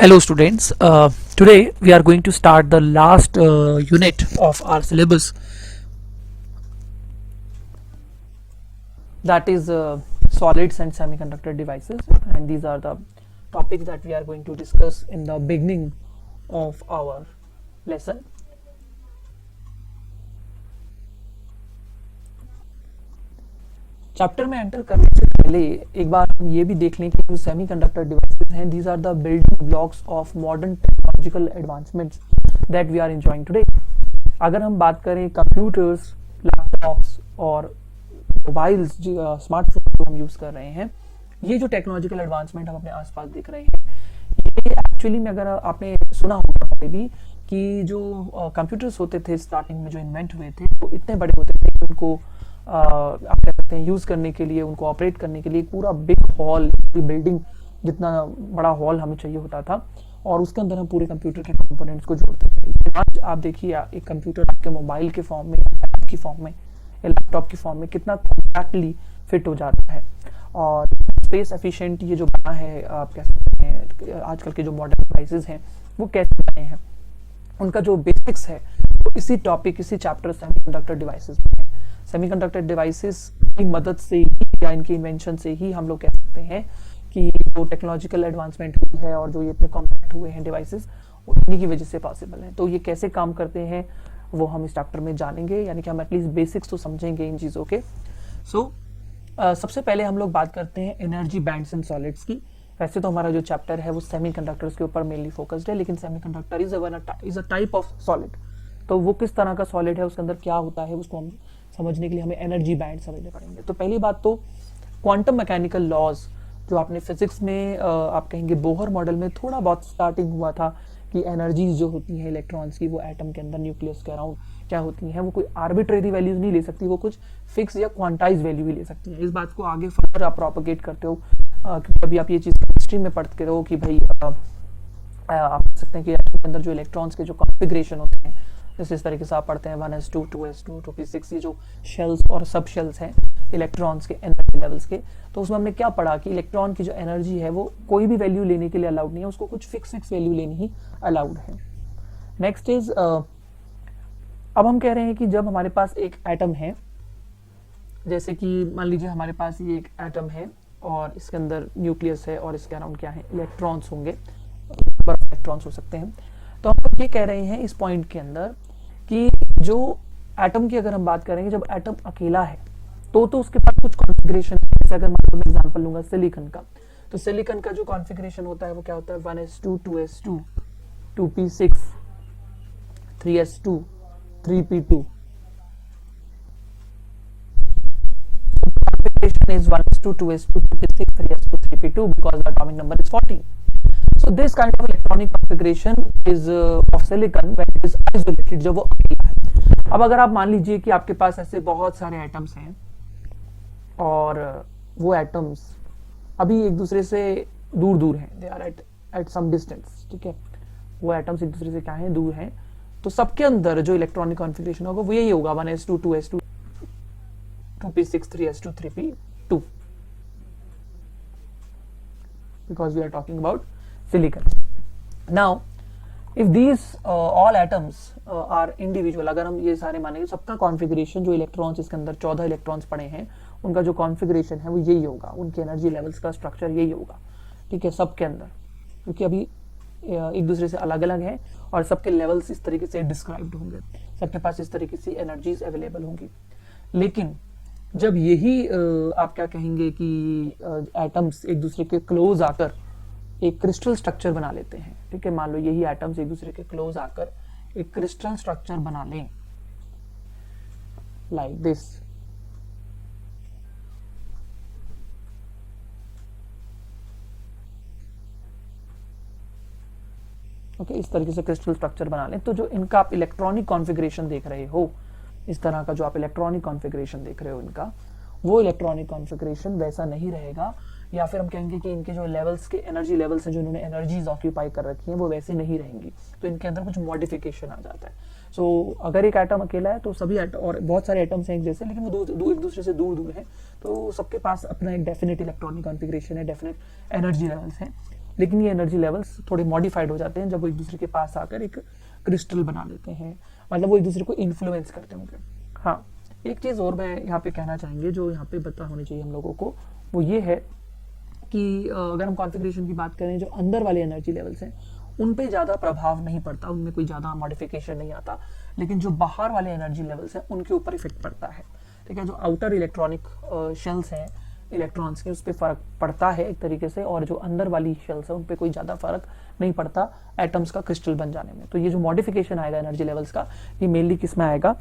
Hello students, today we are going to start the last unit of our syllabus, that is solids and semiconductor devices, and these are the topics that we are going to discuss in the beginning of our lesson. Chapter में enter करने से पहले एक बार हम ये भी देख लें कि जो सेमीकंडक्टर डिवाइसेस हैं, these are the building blocks of modern technological advancements that we are enjoying today. अगर हम बात करें कंप्यूटर्स, लैपटॉप्स और मोबाइल्स, स्मार्टफोन जो हम यूज कर रहे हैं, ये जो टेक्नोलॉजिकल एडवांसमेंट हम अपने आसपास देख रहे हैं, ये एक्चुअली में अगर आपने सुना होगा पहले भी कि जो कंप्यूटर्स होते थे स्टार्टिंग में जो इन्वेंट हुए थे, वो इतने बड़े होते थे कि उनको आप कह सकते हैं यूज करने के लिए, उनको ऑपरेट करने के लिए पूरा बिग हॉल, पूरी बिल्डिंग जितना बड़ा हॉल हमें चाहिए होता था, और उसके अंदर हम पूरे कंप्यूटर के कंपोनेंट्स को जोड़ते थे. लेकिन आज आप देखिए, एक कंप्यूटर आपके मोबाइल के फॉर्म में, ऐप की फॉर्म में या लैपटॉप की फॉर्म में कितना कॉम्पैक्टली फिट हो जाता है, और स्पेस एफिशिएंट ये जो बना है, आप कह सकते हैं आजकल के जो मॉडर्न डिवाइसेस हैं वो कैसे बने हैं, उनका जो बेसिक्स है वो इसी टॉपिक, इसी चैप्टर सेमीकंडक्टर डिवाइसेस में है. सेमीकंडक्टर डिवाइसेस की मदद से ही या इनके इन्वेंशन से ही हम लोग कह सकते हैं कि जो टेक्नोलॉजिकल एडवांसमेंट हुई है और जो ये इतने कॉम्पैक्ट हुए हैं डिवाइसेस, वो इन्हीं की वजह से पॉसिबल है. तो ये कैसे काम करते हैं वो हम इस चैप्टर में जानेंगे, यानी कि हम एटलीस्ट बेसिक्स तो समझेंगे इन चीज़ों के. सबसे पहले हम लोग बात करते हैं एनर्जी बैंड्स एंड सॉलिड्स की. वैसे तो हमारा जो चैप्टर है वो सेमीकंडक्टर्स के ऊपर मेनली फोकस्ड है, लेकिन semiconductor is a type of solid. तो वो किस तरह का सॉलिड है, उसके अंदर क्या होता है, उसको हम समझने के लिए हमें एनर्जी बैंड समझने पड़ेंगे. तो पहली बात तो क्वांटम मैकेनिकल लॉज, जो आपने फिजिक्स में आप कहेंगे बोहर मॉडल में थोड़ा बहुत स्टार्टिंग हुआ था कि एनर्जीज जो होती हैं इलेक्ट्रॉन्स की, वो एटम के अंदर, न्यूक्लियस के अराउंड क्या होती हैं, वो कोई आर्बिट्रेरी वैल्यूज नहीं ले सकती, वो कुछ फिक्स या क्वांटाइज वैल्यू भी ले सकती हैं. इस बात को आगे फर्दर आप प्रोपोगेट करते हो, क्योंकि अभी आप ये चीज़ हिस्ट्री में पढ़ते रहो कि भाई आप कह सकते हैं कि एटम के अंदर जो इलेक्ट्रॉन्स के जो कॉन्फ़िगरेशन होते हैं, जैसे इस तरीके से आप पढ़ते हैं 1s2, 2s2, 2p6, ये जो शेल्स और सब शेल्स हैं इलेक्ट्रॉन्स के एनर्जी लेवल्स के. तो उसमें हमने क्या पढ़ा कि इलेक्ट्रॉन की जो एनर्जी है वो कोई भी वैल्यू लेने के लिए अलाउड नहीं है, उसको कुछ फिक्स वैल्यू लेनी ही अलाउड है. नेक्स्ट इज, अब हम कह रहे हैं कि जब हमारे पास एक एटम है, जैसे कि मान लीजिए हमारे पास ये एक एटम है और इसके अंदर न्यूक्लियस है और इसके अराउंड क्या है, इलेक्ट्रॉन्स होंगे, इलेक्ट्रॉन्स हो सकते हैं. तो हम लोग ये कह रहे हैं इस पॉइंट के अंदर कि जो एटम की अगर हम बात करेंगे, जब एटम अकेला है तो उसके पास कुछ कॉन्फ़िगरेशन है. जैसे अगर मैं एग्जांपल लूंगा सिलिकॉन का, तो सिलिकॉन का जो कॉन्फ़िगरेशन होता है वो क्या होता है, 1s2, 2s2, 2p6, 3s2, 3p2. Configuration is 1s2, 2s2, 2p6, 3s2, 3p2 because the atomic number is 14. So this kind of electronic configuration is of silicon when it is isolated, जब वो अकेला है. अब अगर आप मान लीजिए कि आपके पास ऐसे बहुत सारे एटम्स हैं और वो एटम्स अभी एक दूसरे से दूर हैं, they are at some distance, ठीक है, वो एटम्स एक दूसरे से क्या हैं, दूर हैं, तो सबके अंदर जो इलेक्ट्रॉनिक कॉन्फ़िगरेशन होगा वो यही होगा, 1s2, 2s2, 2p6, 3s2, 3p2, because we are talking about silicon. Now if these all atoms are individual, अगर हम ये सारे मानेंगे, सबका कॉन्फ़िगरेशन जो इलेक्ट्रॉन्स इसके अंदर 14 इलेक्ट्रॉन्स पड़े हैं, उनका जो कॉन्फ़िगरेशन है वो यही होगा, उनके एनर्जी लेवल्स का स्ट्रक्चर यही होगा, ठीक है, सबके अंदर, क्योंकि अभी एक दूसरे से अलग अलग हैं और सबके लेवल्स इस तरीके से डिस्क्राइब्ड होंगे, सबके पास इस तरीके से एनर्जीज अवेलेबल होंगी. लेकिन जब यही आप क्या कहेंगे कि एटम्स एक दूसरे के क्लोज आकर एक क्रिस्टल स्ट्रक्चर बना लेते हैं, ठीक है, मान लो यही एटम्स एक दूसरे के क्लोज आकर एक क्रिस्टल स्ट्रक्चर बना लें, लाइक दिस. ओके, इस तरीके से क्रिस्टल स्ट्रक्चर बना लें, तो जो इनका आप इलेक्ट्रॉनिक कॉन्फ़िगरेशन देख रहे हो, इस तरह का जो आप इलेक्ट्रॉनिक कॉन्फ़िगरेशन देख रहे हो इनका, वो इलेक्ट्रॉनिक कॉन्फ़िगरेशन वैसा नहीं रहेगा, या फिर हम कहेंगे कि इनके जो लेवल्स के एनर्जी लेवल्स हैं, जो इन्होंने एनर्जीज ऑक्यूपाई कर रखी हैं, वो वैसे नहीं रहेंगी, तो इनके अंदर कुछ मॉडिफिकेशन आ जाता है. सो अगर एक एटम अकेला है तो सभी और बहुत सारे एटम्स हैं एक जैसे, लेकिन वो दो एक दूसरे से दूर हैं, तो सबके पास अपना एक डेफिनेट इलेक्ट्रॉनिक कॉन्फ़िगरेशन है, डेफिनेट एनर्जी लेवल्स हैं. लेकिन ये एनर्जी लेवल्स थोड़े मॉडिफाइड हो जाते हैं जब वो एक दूसरे के पास आकर एक क्रिस्टल बना लेते हैं, मतलब वो एक दूसरे को इन्फ्लुएंस करते होंगे। हाँ, एक चीज और मैं यहाँ पे कहना चाहेंगे जो यहाँ पे पता होनी चाहिए हम लोगों को, वो ये है कि अगर हम कॉन्फ़िगरेशन की बात करें, जो अंदर वाले एनर्जी लेवल्स हैं उन पे ज़्यादा प्रभाव नहीं पड़ता, उनमें कोई ज़्यादा मॉडिफिकेशन नहीं आता, लेकिन जो बाहर वाले एनर्जी लेवल्स हैं उनके ऊपर इफेक्ट पड़ता है। ठीक है, जो आउटर इलेक्ट्रॉनिक शेल्स हैं इलेक्ट्रॉन्स के, उस पर फर्क पड़ता है एक तरीके से, और जो अंदर वाली शेल्स है उन पर कोई ज़्यादा फर्क नहीं पड़ता एटम्स का क्रिस्टल बन जाने में। तो ये जो मॉडिफिकेशन आएगा एनर्जी लेवल्स का, ये मेनली किस में आएगा,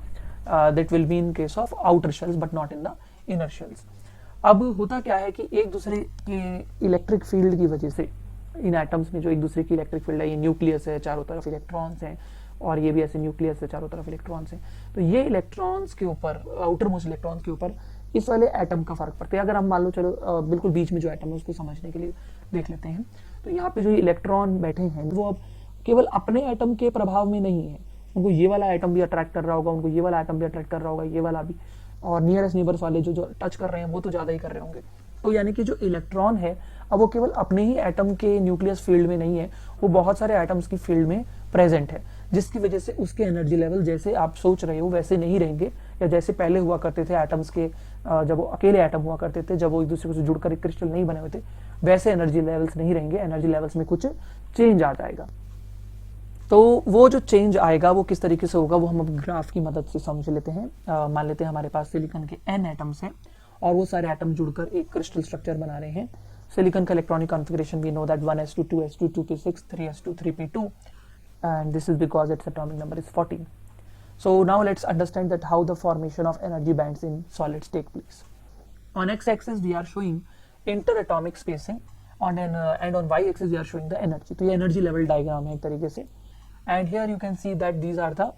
that will be in case of outer shells but not in the inner shells. अब होता क्या है कि एक दूसरे के इलेक्ट्रिक फील्ड की वजह से इन एटम्स में जो एक दूसरे की इलेक्ट्रिक फील्ड है, ये न्यूक्लियस है, चारों तरफ इलेक्ट्रॉन्स हैं, और ये भी ऐसे न्यूक्लियस है, चारों तरफ इलेक्ट्रॉन्स हैं। तो ये इलेक्ट्रॉन्स के ऊपर, आउटर मोस्ट इलेक्ट्रॉन्स के ऊपर इस वाले एटम का फर्क पड़ता है। अगर हम मान लो, चलो बिल्कुल बीच में जो एटम है उसको समझने के लिए देख लेते हैं, तो यहाँ पे जो इलेक्ट्रॉन बैठे हैं वो अब केवल अपने एटम के प्रभाव में नहीं है, उनको ये वाला एटम भी अट्रैक्ट कर रहा होगा, उनको ये वाला एटम भी अट्रैक्ट कर रहा होगा, ये वाला भी, और नियरेस्ट नेबर्स वाले जो टच कर रहे हैं वो तो ज़्यादा ही कर रहे होंगे। तो यानी कि जो इलेक्ट्रॉन है अब वो केवल अपने ही एटम के न्यूक्लियस फील्ड में नहीं है, वो बहुत सारे एटम्स की फील्ड में प्रेजेंट है, जिसकी वजह से उसके एनर्जी लेवल जैसे आप सोच रहे हो वैसे नहीं रहेंगे, या जैसे पहले हुआ करते थे एटम्स के, जब वो अकेले एटम हुआ करते थे, जब वो एक दूसरे से जुड़कर एक क्रिस्टल नहीं बने हुए थे, वैसे एनर्जी लेवल्स नहीं रहेंगे। एनर्जी लेवल्स में कुछ चेंज आ जाएगा। तो वो जो चेंज आएगा वो किस तरीके से होगा, वो हम अब ग्राफ की मदद से समझ लेते हैं। मान लेते हैं हमारे पास सिलिकॉन के n एटम्स हैं और वो सारे एटम जुड़कर एक क्रिस्टल स्ट्रक्चर बना रहे हैं। सिलिकॉन का electronic configuration we know that 1s2 2s2 2p6 3s2 3p2 and this is because its atomic number is 14. So now let's understand that how the formation of energy bands in solids take place. On x-axis we are showing interatomic spacing and on y-axis we are showing the energy. तो ये energy level diagram है एक तरीके से, and here you can see that these are the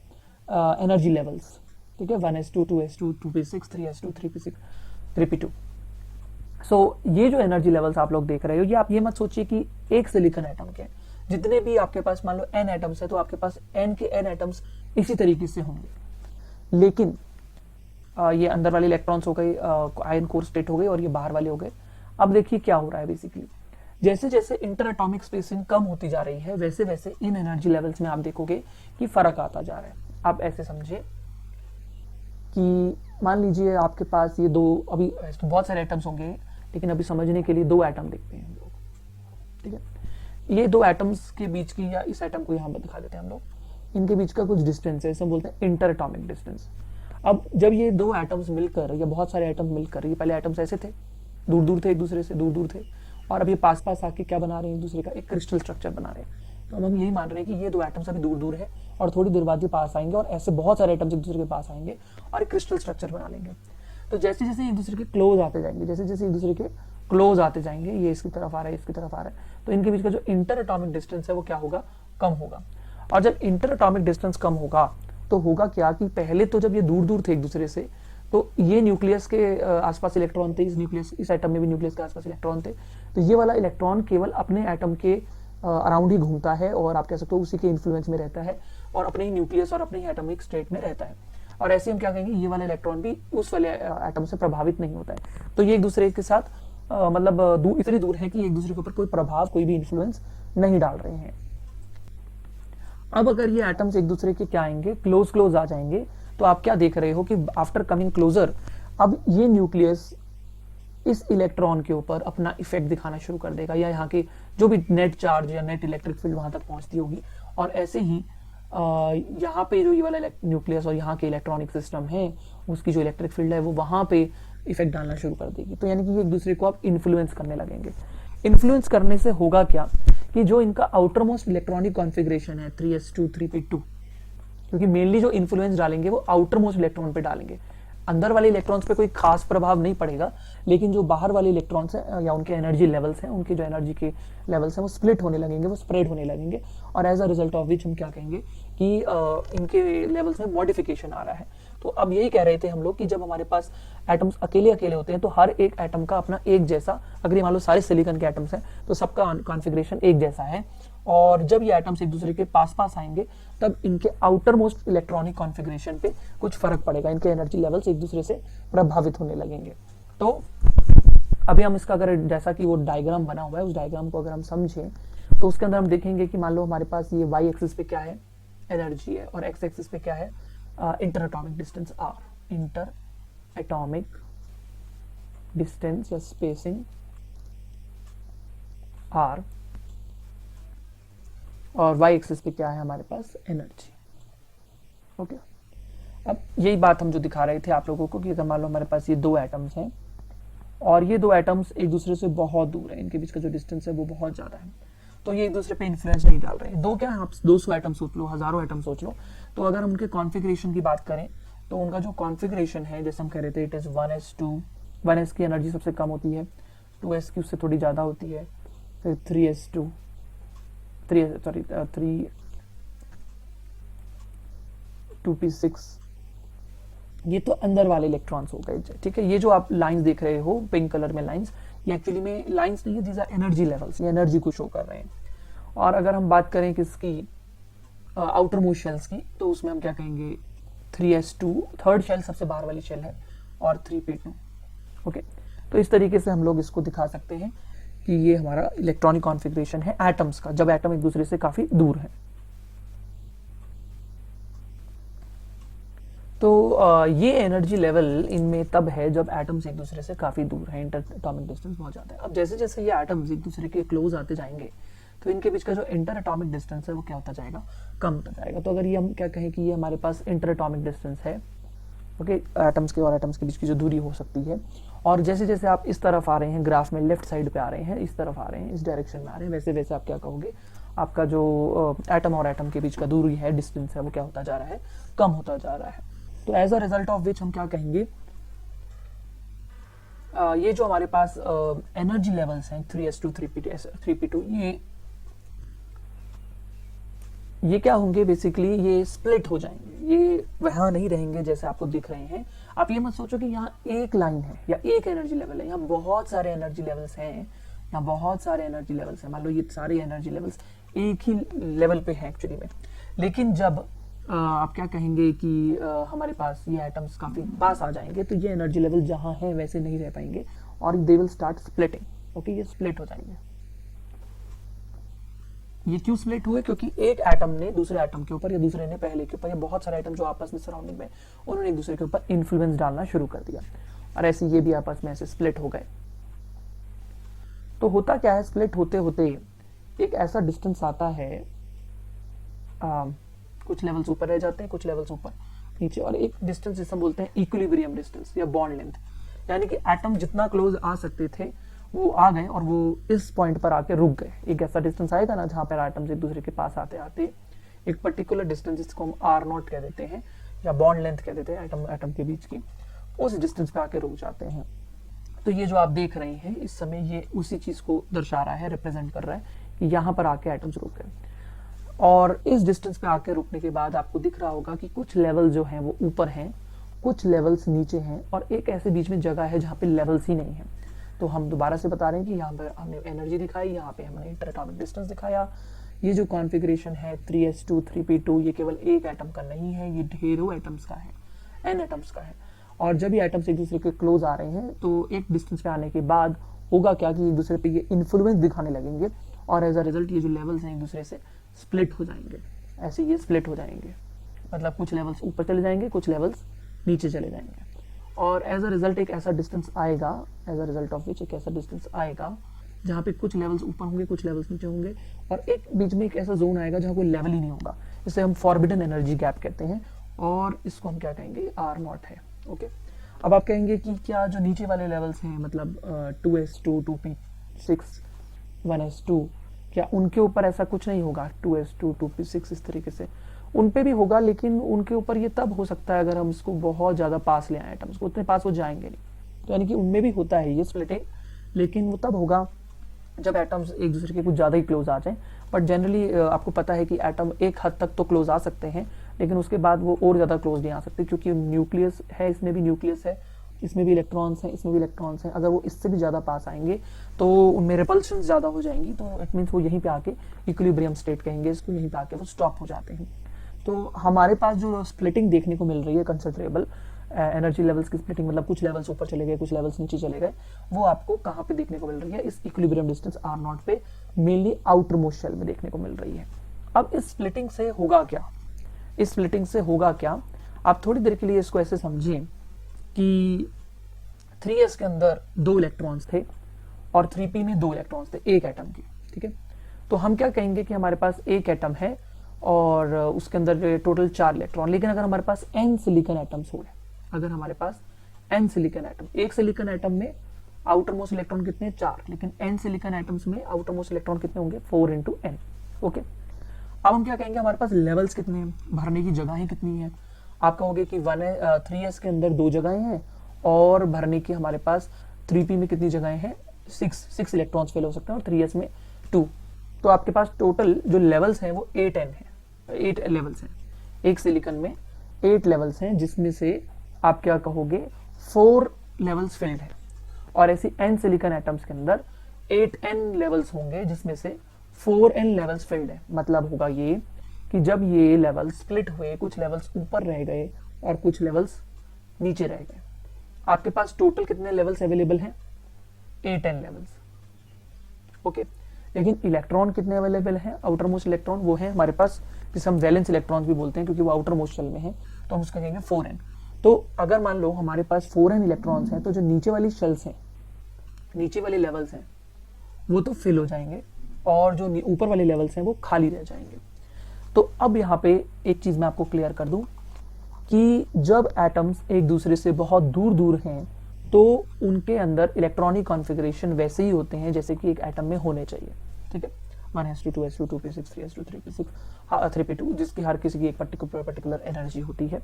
energy levels. ठीक है, 1s2 2s2 2p6 3s2 3p6 3p2. So ये जो एनर्जी लेवल्स आप लोग देख रहे हो, ये आप ये मत सोचिए कि एक सिलिकॉन एटम के जितने भी आपके पास मान लो n एटम्स है, तो आपके पास n के n एटम्स इसी तरीके से होंगे, लेकिन ये अंदर वाले इलेक्ट्रॉन्स हो गए, आयन कोर स्टेट हो गए, और ये बाहर वाले हो गए। अब देखिए क्या हो रहा है, बेसिकली जैसे जैसे इंटर एटॉमिक स्पेसिंग कम होती जा रही है, वैसे वैसे इन एनर्जी लेवल्स में आप देखोगे कि फर्क आता जा रहा है। आप ऐसे समझे कि मान लीजिए आपके पास ये दो, अभी तो बहुत सारे एटम्स होंगे, लेकिन अभी समझने के लिए दो एटम देखते हैं हम लोग। ठीक है, ये दो एटम्स के बीच की, या इस एटम को यहाँ पर दिखा देते हैं हम लोग, इनके बीच का कुछ डिस्टेंस है, इसे बोलते हैं इंटर एटॉमिक डिस्टेंस। अब जब ये दो एटम्स मिलकर, या बहुत सारे एटम्स मिलकर, ये पहले एटम्स ऐसे थे, दूर दूर थे, एक दूसरे से दूर दूर थे, और अब ये पास पास आके क्या बना रहे हैं, एक दूसरे का एक क्रिस्टल स्ट्रक्चर बना रहे हैं। तो हम यही मान रहे हैं कि ये दो एटम्स अभी दूर दूर है, और थोड़ी देर बाद ये पास आएंगे, और ऐसे बहुत सारे एटम्स एक दूसरे के पास आएंगे और एक क्रिस्टल स्ट्रक्चर बना लेंगे। तो जैसे जैसे एक दूसरे के क्लोज आते जाएंगे, जैसे जैसे एक दूसरे के क्लोज आते जाएंगे, ये इसकी तरफ आ रहा है, इसकी तरफ आ रहा है, तो इनके बीच का जो इंटर एटॉमिक डिस्टेंस है वो क्या होगा, कम होगा। और जब इंटर एटॉमिक डिस्टेंस कम होगा तो होगा क्या कि पहले तो जब ये दूर दूर थे एक दूसरे से, तो ये न्यूक्लियस के आसपास इलेक्ट्रॉन थे, इस एटम में भी न्यूक्लियस के आसपास इलेक्ट्रॉन थे, तो ये वाला इलेक्ट्रॉन केवल अपने एटम के अराउंड ही घूमता है, और आप कह सकते हो उसी के इन्फ्लुएंस में रहता है, और अपने ही न्यूक्लियस और अपने ही एटॉमिक स्टेट में रहता है। और ऐसे हम क्या कहेंगे, ये वाला इलेक्ट्रॉन भी उस वाले एटम से प्रभावित नहीं होता है। तो ये एक दूसरे के साथ मतलब इतनी दूर है कि एक दूसरे के ऊपर कोई प्रभाव, कोई भी इन्फ्लुएंस नहीं डाल रहे हैं। अब अगर ये एटम्स एक दूसरे के क्या आएंगे, क्लोज आ जाएंगे, तो आप क्या देख रहे हो कि आफ्टर कमिंग क्लोजर, अब ये न्यूक्लियस इस इलेक्ट्रॉन के ऊपर अपना इफेक्ट दिखाना शुरू कर देगा, या यहाँ के जो भी नेट चार्ज या नेट इलेक्ट्रिक फील्ड वहां तक पहुंचती होगी, और ऐसे ही यहाँ पे जो ये वाला न्यूक्लियस और यहाँ के इलेक्ट्रॉनिक सिस्टम है, उसकी जो इलेक्ट्रिक फील्ड है वो वहां पे इफेक्ट डालना शुरू कर देगी। तो यानी कि एक दूसरे को आप इन्फ्लुएंस करने लगेंगे। इन्फ्लुएंस करने से होगा क्या कि जो इनका आउटर मोस्ट इलेक्ट्रॉनिक कॉन्फ़िगरेशन है 3s2 3p2, क्योंकि मेनली जो इन्फ्लुएंस डालेंगे वो आउटर मोस्ट इलेक्ट्रॉन पे डालेंगे, अंदर वाले इलेक्ट्रॉन्स पे कोई खास प्रभाव नहीं पड़ेगा, लेकिन जो बाहर वाले इलेक्ट्रॉन्स हैं या उनके एनर्जी लेवल्स हैं, उनके जो एनर्जी के लेवल्स हैं वो स्प्लिट होने लगेंगे, वो स्प्रेड होने लगेंगे, और as a result of which हम क्या कहेंगे कि इनके लेवल्स में मॉडिफिकेशन आ रहा है। तो अब यही कह रहे थे हम लोग कि जब हमारे पास एटम्स अकेले अकेले होते हैं तो हर एक एटम का अपना एक जैसा, अगर ये मान लो सारे सिलिकॉन के एटम्स हैं तो सबका कॉन्फ़िगरेशन एक जैसा है, और जब ये एटम्स एक दूसरे के पास पास आएंगे तब इनके आउटर मोस्ट इलेक्ट्रॉनिक कॉन्फ़िगरेशन पे कुछ फर्क पड़ेगा, इनके एनर्जी लेवल्स एक दूसरे से प्रभावित होने लगेंगे। तो अभी हम इसका अगर जैसा कि वो डायग्राम बना हुआ है उस डायग्राम को अगर हम समझें तो उसके अंदर हम देखेंगे कि मान लो हमारे पास ये वाई एक्सिस पे क्या है, एनर्जी है, और एक्स एक्सिस पे क्या है, inter atomic distance R, inter atomic distance या स्पेसिंग आर, और वाई एक्सिस पे क्या है हमारे पास, एनर्जी। ओके, अब यही बात हम जो दिखा रहे थे आप लोगों को कि अगर मान लो हमारे पास ये दो एटम्स हैं और ये दो एटम्स एक दूसरे से बहुत दूर है, इनके बीच का जो डिस्टेंस है वो बहुत ज्यादा है, तो ये एक दूसरे पे इन्फ्लुएंस नहीं डाल रहे हैं। दो क्या है, आप 200 एटम सोच लो, हजारों एटम सोच लो, तो अगर हम उनके कॉन्फ़िगरेशन की बात करें तो उनका जो कॉन्फ़िगरेशन है, जैसे हम कह रहे थे इट इज 1s2, 1s की एनर्जी सबसे कम होती है, 2s की उससे थोड़ी ज्यादा होती है, फिर 3s2, 2p6, ये तो अंदर वाले इलेक्ट्रॉन्स हो गए। ठीक है, ये जो आप लाइंस देख रहे हो पिंक कलर में लाइंस, ये एक्चुअली में लाइंस नहीं है, दीज आर एनर्जी लेवल्स, ये एनर्जी को शो कर रहे हैं। और अगर हम बात करें किसकी, आउटर मोस्ट शेल्स की, तो उसमें हम क्या कहेंगे, 3s2 थर्ड शेल सबसे बाहर वाली शेल है, और 3p2। ओके, तो इस तरीके से हम लोग इसको दिखा सकते हैं कि ये हमारा इलेक्ट्रॉनिक कॉन्फ़िगरेशन है एटम्स का, जब एटम एक दूसरे से काफी दूर है। तो ये एनर्जी लेवल इनमें तब है जब एटम्स एक दूसरे से काफी दूर है, इंटर एटॉमिक डिस्टेंस बहुत ज्यादा है। अब जैसे जैसे ये एटम्स एक दूसरे के क्लोज आते जाएंगे तो इनके बीच का जो इंटर एटॉमिक डिस्टेंस है वो क्या होता जाएगा, कम होता जाएगा। तो अगर ये हम क्या कहें कि ये हमारे पास इंटर एटॉमिक डिस्टेंस है, ओके, एटम्स के और एटम्स के बीच की जो दूरी हो सकती है, और जैसे जैसे आप इस तरफ आ रहे हैं ग्राफ में, लेफ्ट साइड पे आ रहे हैं, इस तरफ आ रहे हैं, इस डायरेक्शन में आ रहे हैं, वैसे वैसे आप क्या कहोगे, आपका जो एटम और एटम के बीच का दूरी है, डिस्टेंस है, वो क्या होता जा रहा है, कम होता जा रहा है। तो as a result of which हम क्या कहेंगे, ये जो हमारे पास एनर्जी लेवल्स हैं 3s2, 3p2, ये क्या होंगे, बेसिकली ये स्प्लिट हो जाएंगे, ये वहां नहीं रहेंगे जैसे आपको दिख रहे हैं। आप ये मत सोचो कि यहाँ एक लाइन है या एक एनर्जी लेवल है, यहाँ बहुत सारे एनर्जी लेवल्स हैं, यहाँ बहुत सारे एनर्जी लेवल्स हैं। मान लो ये सारे एनर्जी लेवल्स एक ही लेवल पे हैं एक्चुअली में, लेकिन जब आप क्या कहेंगे कि हमारे पास ये एटम्स काफी पास आ जाएंगे तो ये एनर्जी लेवल जहां है वैसे नहीं रह पाएंगे और they will start splitting. Okay, ये स्प्लिट हो जाएंगे। ये क्यों स्प्लिट हुए, क्योंकि एक एटम ने दूसरे एटम के ऊपर या दूसरे ने पहले के ऊपर, या बहुत सारे एटम जो आपस में सराउंडिंग में, उन्होंने एक दूसरे के ऊपर इन्फ्लुएंस डालना शुरू कर दिया और ऐसे ये भी आपस में ऐसे स्प्लिट हो गए। तो होता क्या है, स्प्लिट होते होते एक ऐसा डिस्टेंस आता है, कुछ लेवल्स ऊपर रह जाते हैं, कुछ लेवल्स ऊपर नीचे, और एक डिस्टेंस जिसे हम बोलते हैं इक्विलिब्रियम डिस्टेंस या बॉन्ड लेंथ, यानी कि एटम जितना क्लोज आ सकते थे वो आ गए और वो इस पॉइंट पर आके रुक गए। एक ऐसा डिस्टेंस आएगा ना जहां पर एटम्स एक दूसरे के पास आते आते एक पर्टिकुलर डिस्टेंस, जिसको हम r0 कह देते हैं या बॉन्ड लेंथ कह देते हैं एटम एटम के बीच की, उस डिस्टेंस पे आके रुक जाते हैं। तो ये जो आप देख रहे हैं इस समय, ये उसी चीज को दर्शा रहा है, रिप्रेजेंट कर रहा है कि यहाँ पर आके एटम्स रुक गए। और इस डिस्टेंस पे आके रुकने के बाद आपको दिख रहा होगा कि कुछ लेवल जो हैं वो ऊपर हैं, कुछ लेवल्स नीचे हैं, और एक ऐसे बीच में जगह है जहाँ पे लेवल्स ही नहीं है। तो हम दोबारा से बता रहे हैं कि यहाँ पर हमने एनर्जी दिखाई, यहाँ पे हमने इंटर एटॉमिक डिस्टेंस दिखाया। ये जो कॉन्फ़िगरेशन है 3s2, 3p2, ये केवल एक एटम का नहीं है, ये ढेरों एटम्स का है, n एटम्स का है। और जब ये एटम्स एक दूसरे के क्लोज आ रहे हैं तो एक डिस्टेंस पे आने के बाद होगा क्या कि एक दूसरे पे ये इन्फ्लुएंस दिखाने लगेंगे और एज अ रिजल्ट ये जो लेवल्स हैं एक दूसरे से स्प्लिट हो जाएंगे। ऐसे ये स्प्लिट हो जाएंगे, मतलब कुछ लेवल्स ऊपर चले जाएंगे, कुछ लेवल्स नीचे चले जाएंगे, और एज अ रिजल्ट एक ऐसा डिस्टेंस आएगा, as a result of which एक ऐसा डिस्टेंस आएगा जहाँ पे कुछ लेवल्स ऊपर होंगे, कुछ लेवल्स नीचे होंगे, और एक बीच में एक ऐसा जोन आएगा जहाँ कोई लेवल ही नहीं होगा। इसे हम फॉरबिडन एनर्जी गैप कहते हैं, और इसको हम क्या कहेंगे, R0 है। ओके, अब आप कहेंगे कि क्या जो नीचे वाले लेवल्स हैं, मतलब 2s2, 2p6, 1s2, क्या उनके ऊपर ऐसा कुछ नहीं होगा, 2s2, 2p6 इस तरीके से? उन पे भी होगा, लेकिन उनके ऊपर ये तब हो सकता है अगर हम इसको बहुत ज्यादा पास ले आए, एटम्स को उतने पास वो जाएंगे नहीं। तो यानी कि उनमें भी होता है ये स्प्लिटिंग, लेकिन वो तब होगा जब एटम्स एक दूसरे के कुछ ज्यादा ही क्लोज आ जाएं। बट जनरली आपको पता है कि एटम एक हद तक तो क्लोज आ सकते हैं, लेकिन उसके बाद वो और ज्यादा क्लोज नहीं आ सकते, क्योंकि न्यूक्लियस है, इसमें भी न्यूक्लियस है, इसमें भी इलेक्ट्रॉन्स हैं, इसमें भी इलेक्ट्रॉन्स हैं। अगर वो इससे भी ज्यादा पास आएंगे तो उनमें रिपल्शन ज्यादा हो जाएंगी, तो इट मीन्स वो यहीं पे आके इक्विलिब्रियम स्टेट कहेंगे इसको, यहीं पे आके वो स्टॉप हो जाते हैं। तो हमारे पास जो स्प्लिटिंग देखने को मिल रही है कंसिडरेबल, एनर्जी लेवल्स की स्प्लिटिंग, मतलब कुछ लेवल्स ऊपर चले गए, कुछ लेवल्स नीचे चले गए, वो आपको कहाँ पे देखने को मिल रही है? इस इक्विलिब्रियम डिस्टेंस आर नॉट पे, मेनली आउटर मोस्ट शेल में देखने को मिल रही है। अब इस स्प्लिटिंग से होगा क्या? इस स्प्लिटिंग से होगा क्या, आप थोड़ी देर के लिए इसको ऐसे समझें कि 3s के अंदर 2 इलेक्ट्रॉन्स थे और 3p में 2 इलेक्ट्रॉन्स थे एक एटम के, ठीक है। तो हम क्या कहेंगे कि हमारे पास एक एटम है और उसके अंदर टोटल 4 इलेक्ट्रॉन, लेकिन अगर हमारे पास n सिलिकॉन एटम्स हो गए, अगर हमारे पास n सिलिकॉन एटम, एक सिलिकॉन एटम में आउटर मोस्ट इलेक्ट्रॉन कितने? 4, लेकिन n सिलिकॉन एटम्स में आउटर मोस्ट इलेक्ट्रॉन कितने होंगे? 4 इंटू n। ओके, अब हम क्या कहेंगे, हमारे पास लेवल्स कितने हैं, भरने की जगहें कितनी है? आप कहोगे कि 3s के अंदर 2 जगहें हैं और भरने की हमारे पास 3p में कितनी जगहें हैं? 6 इलेक्ट्रॉन्स फिल हो सकते हैं और 3s में 2। तो आपके पास टोटल जो लेवल्स हैं वो 8 लेवल्स हैं। एक सिलिकॉन में 8 लेवल्स हैं, जिसमें से आप क्या कहोगे 4 लेवल्स फिल्ड है, और ऐसी n सिलिकॉन एटम्स के अंदर 8n लेवल्स होंगे, जिसमें से 4n लेवल्स फिल्ड है। मतलब होगा ये कि जब ये लेवल्स स्प्लिट हुए, कुछ लेवल्स ऊपर रह गए और कुछ लेवल्स नीचे रह गए, आपके पास टोटल कितने लेवल्स अवेलेबल हैं? 8n levels. ओके, लेकिन इलेक्ट्रॉन कितने अवेलेबल हैं? आउटर मोस्ट इलेक्ट्रॉन वो है हमारे पास, जिसे हम वैलेंस इलेक्ट्रॉन्स भी बोलते हैं, क्योंकि वो आउटर मोस्ट शेल में है, तो हम उसका कहेंगे 4n। तो अगर मान लो हमारे पास 4n इलेक्ट्रॉन्स हैं, तो जो नीचे वाली शेल्स हैं, नीचे वाले लेवल्स हैं, वो तो फिल हो जाएंगे और जो ऊपर वाले लेवल्स हैं वो खाली रह जाएंगे। तो अब यहाँ पे एक चीज मैं आपको क्लियर कर दूं कि जब एटम्स एक दूसरे से बहुत दूर दूर हैं, तो उनके अंदर इलेक्ट्रॉनिक कॉन्फ़िगरेशन वैसे ही होते हैं जैसे कि एक एटम में होने चाहिए, ठीक है। 1s2 2s2 2p6 3s2 3p6 3p2, जिसकी हर किसी की एक पर्टिकुलर एनर्जी होती है।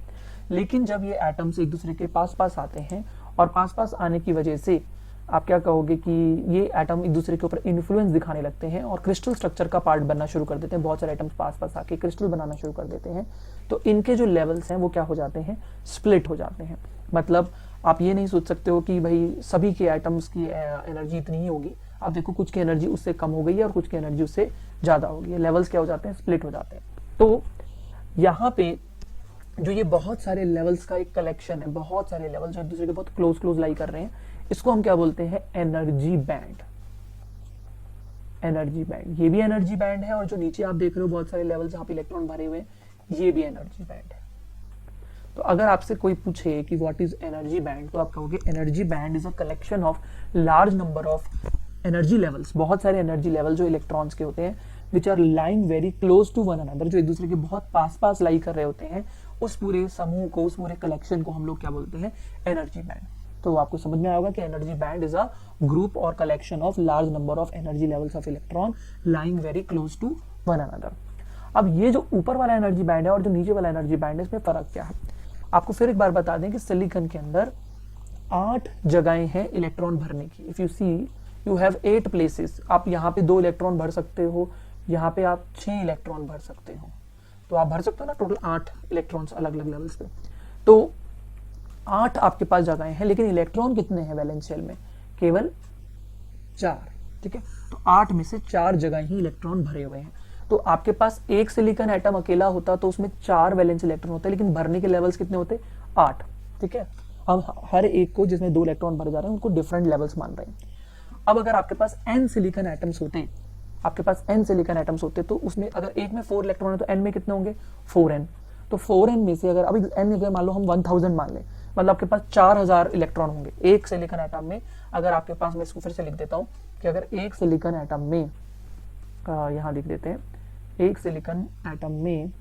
लेकिन जब ये एटम्स एक दूसरे के पास पास आते हैं और पास पास आने की वजह से आप क्या कहोगे कि ये एटम एक दूसरे के ऊपर इन्फ्लुएंस दिखाने लगते हैं और क्रिस्टल स्ट्रक्चर का पार्ट बनना शुरू कर देते हैं। बहुत सारे एटम्स पास पास आके क्रिस्टल बनाना शुरू कर देते हैं, तो इनके जो लेवल्स हैं वो क्या हो जाते हैं? स्प्लिट हो जाते हैं। मतलब आप ये नहीं सोच सकते हो कि भाई सभी के एटम्स की एनर्जी इतनी ही होगी। आप देखो कुछ की एनर्जी उससे कम हो गई है और कुछ की एनर्जी उससे ज्यादा हो गई है। लेवल्स क्या हो जाते हैं? स्प्लिट हो जाते हैं। तो यहाँ पे जो ये बहुत सारे लेवल्स का एक कलेक्शन है, बहुत सारे लेवल्स जो एक दूसरे के बहुत क्लोज लाई कर रहे हैं, इसको हम क्या बोलते हैं? Energy band. एनर्जी बैंड, ये भी एनर्जी बैंड है, और जो नीचे आप देख रहे हो बहुत सारे लेवल्स जहां पे इलेक्ट्रॉन भरे हुए हैं, ये भी एनर्जी बैंड है। तो अगर आपसे कोई पूछे कि व्हाट इज एनर्जी बैंड, तो आप कहोगे energy band is a collection of large number of energy levels, बहुत सारे एनर्जी लेवल जो इलेक्ट्रॉन्स के होते हैं, which are lying very close to one another, जो एक दूसरे के बहुत पास पास लाई कर रहे होते हैं, उस पूरे समूह को, उस पूरे कलेक्शन को हम लोग क्या बोलते हैं? Energy band. तो आपको समझ में आएगा कि energy band is a group और collection of large number of energy levels of electron lying very close to one another. अब ये जो ऊपर वाला एनर्जी बैंड है और जो नीचे वाला एनर्जी बैंड है, इसमें फर्क क्या है? आपको फिर एक बार बता दें कि सिलिकॉन के अंदर 8 जगहें हैं इलेक्ट्रॉन भरने की। If you see you have 8 places. आप यहाँ पे 2 इलेक्ट्रॉन भर सकते हो, यहाँ पे आप 6 इलेक्ट्रॉन भर सकते हो, तो आप भर सकते हो ना टोटल 8 इलेक्ट्रॉन्स अलग अलग लेवल्स पे। तो 8 आपके पास जगहें हैं, लेकिन इलेक्ट्रॉन कितने हैं वैलेंस शेल में? केवल 4, ठीक है। तो 8 में से 4 जगह ही इलेक्ट्रॉन भरे हुए हैं। तो आपके पास एक सिलिकॉन एटम अकेला होता तो उसमें 4 वैलेंस इलेक्ट्रॉन होते, लेकिन भरने के लेवल्स कितने होते? 8, ठीक है। हम हर एक को जिसमें 2 इलेक्ट्रॉन भरे जा रहे हैं उनको डिफरेंट लेवल्स मान रहे हैं। अब अगर आपके पास n सिलिकॉन एटम्स होते, आपके पास n सिलिकॉन एटम्स होते, तो उसमें अगर एक में 4 इलेक्ट्रॉन है तो n में कितने होंगे? 4n। तो 4n में से अगर अभी n अगर मान लो हम 1000 मान लें, मतलब आपके पास 4000 इलेक्ट्रॉन होंगे एक सिलिकॉन एटम में। अगर आपके पास, मैं इसको फिर से लिख देता हूं कि अगर एक सिलिकॉन एटम में, यहां लिख देते हैं, एक सिलिकॉन एटम में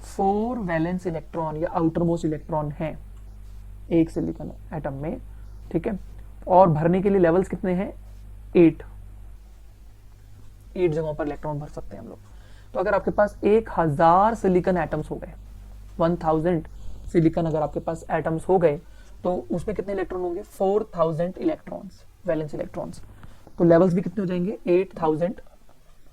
4 वैलेंस इलेक्ट्रॉन या आउटर मोस्ट इलेक्ट्रॉन है एक सिलिकॉन एटम में, ठीक है, और भरने के लिए लेवल्स कितने हैं? 8 जगहों पर इलेक्ट्रॉन भर सकते हैं हम लोग। तो अगर आपके पास 1000 सिलिकॉन एटम्स हो गए, 1000 सिलिकॉन अगर आपके पास एटम्स हो गए, तो उसमें कितने इलेक्ट्रॉन होंगे? 4000 इलेक्ट्रॉन्स, वैलेंस इलेक्ट्रॉन्स। तो लेवल्स भी कितने हो जाएंगे? 8000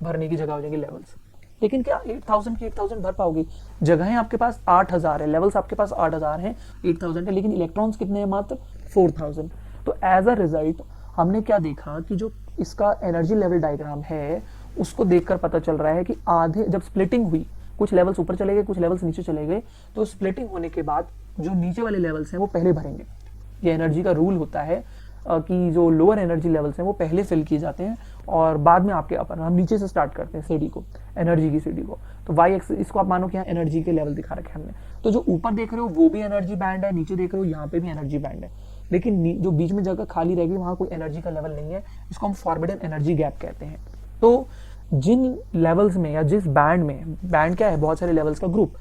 भरने की जगह हो जाएंगे लेवल्स। लेकिन क्या 8000 की 8000 भर पाओगे? जगहें आपके पास 8000 है, लेवल्स आपके पास 8000 हैं, 8000 है, लेकिन इलेक्ट्रॉन्स कितने हैं? मात्र 4000। तो एज अ रिजल्ट हमने क्या देखा कि जो इसका एनर्जी लेवल डायग्राम है उसको देखकर पता चल रहा है कि आधे, जब स्प्लिटिंग हुई कुछ लेवल्स ऊपर चले गए, कुछ लेवल्स नीचे चले गए, तो स्प्लिटिंग होने के बाद जो नीचे वाले लेवल्स हैं वो पहले भरेंगे। ये एनर्जी का रूल होता है कि जो लोअर एनर्जी लेवल्स हैं वो पहले फिल किए जाते हैं और बाद में आपके अपर। हम नीचे से स्टार्ट करते हैं सीढ़ी को, एनर्जी की सीढ़ी को। तो वाई एक्सिस, इसको आप मानो कि यहाँ एनर्जी के लेवल दिखा रखे हमने। तो जो ऊपर देख रहे हो वो भी एनर्जी बैंड है, नीचे देख रहे हो यहाँ पे भी एनर्जी बैंड है, लेकिन जो बीच में जगह खाली रहेगी वहां कोई एनर्जी का लेवल नहीं है। इसको हम फॉरबिडन एनर्जी गैप कहते हैं। तो जिन लेवल्स में या जिस बैंड में, बैंड क्या है, बहुत सारे लेवल्स का ग्रुप,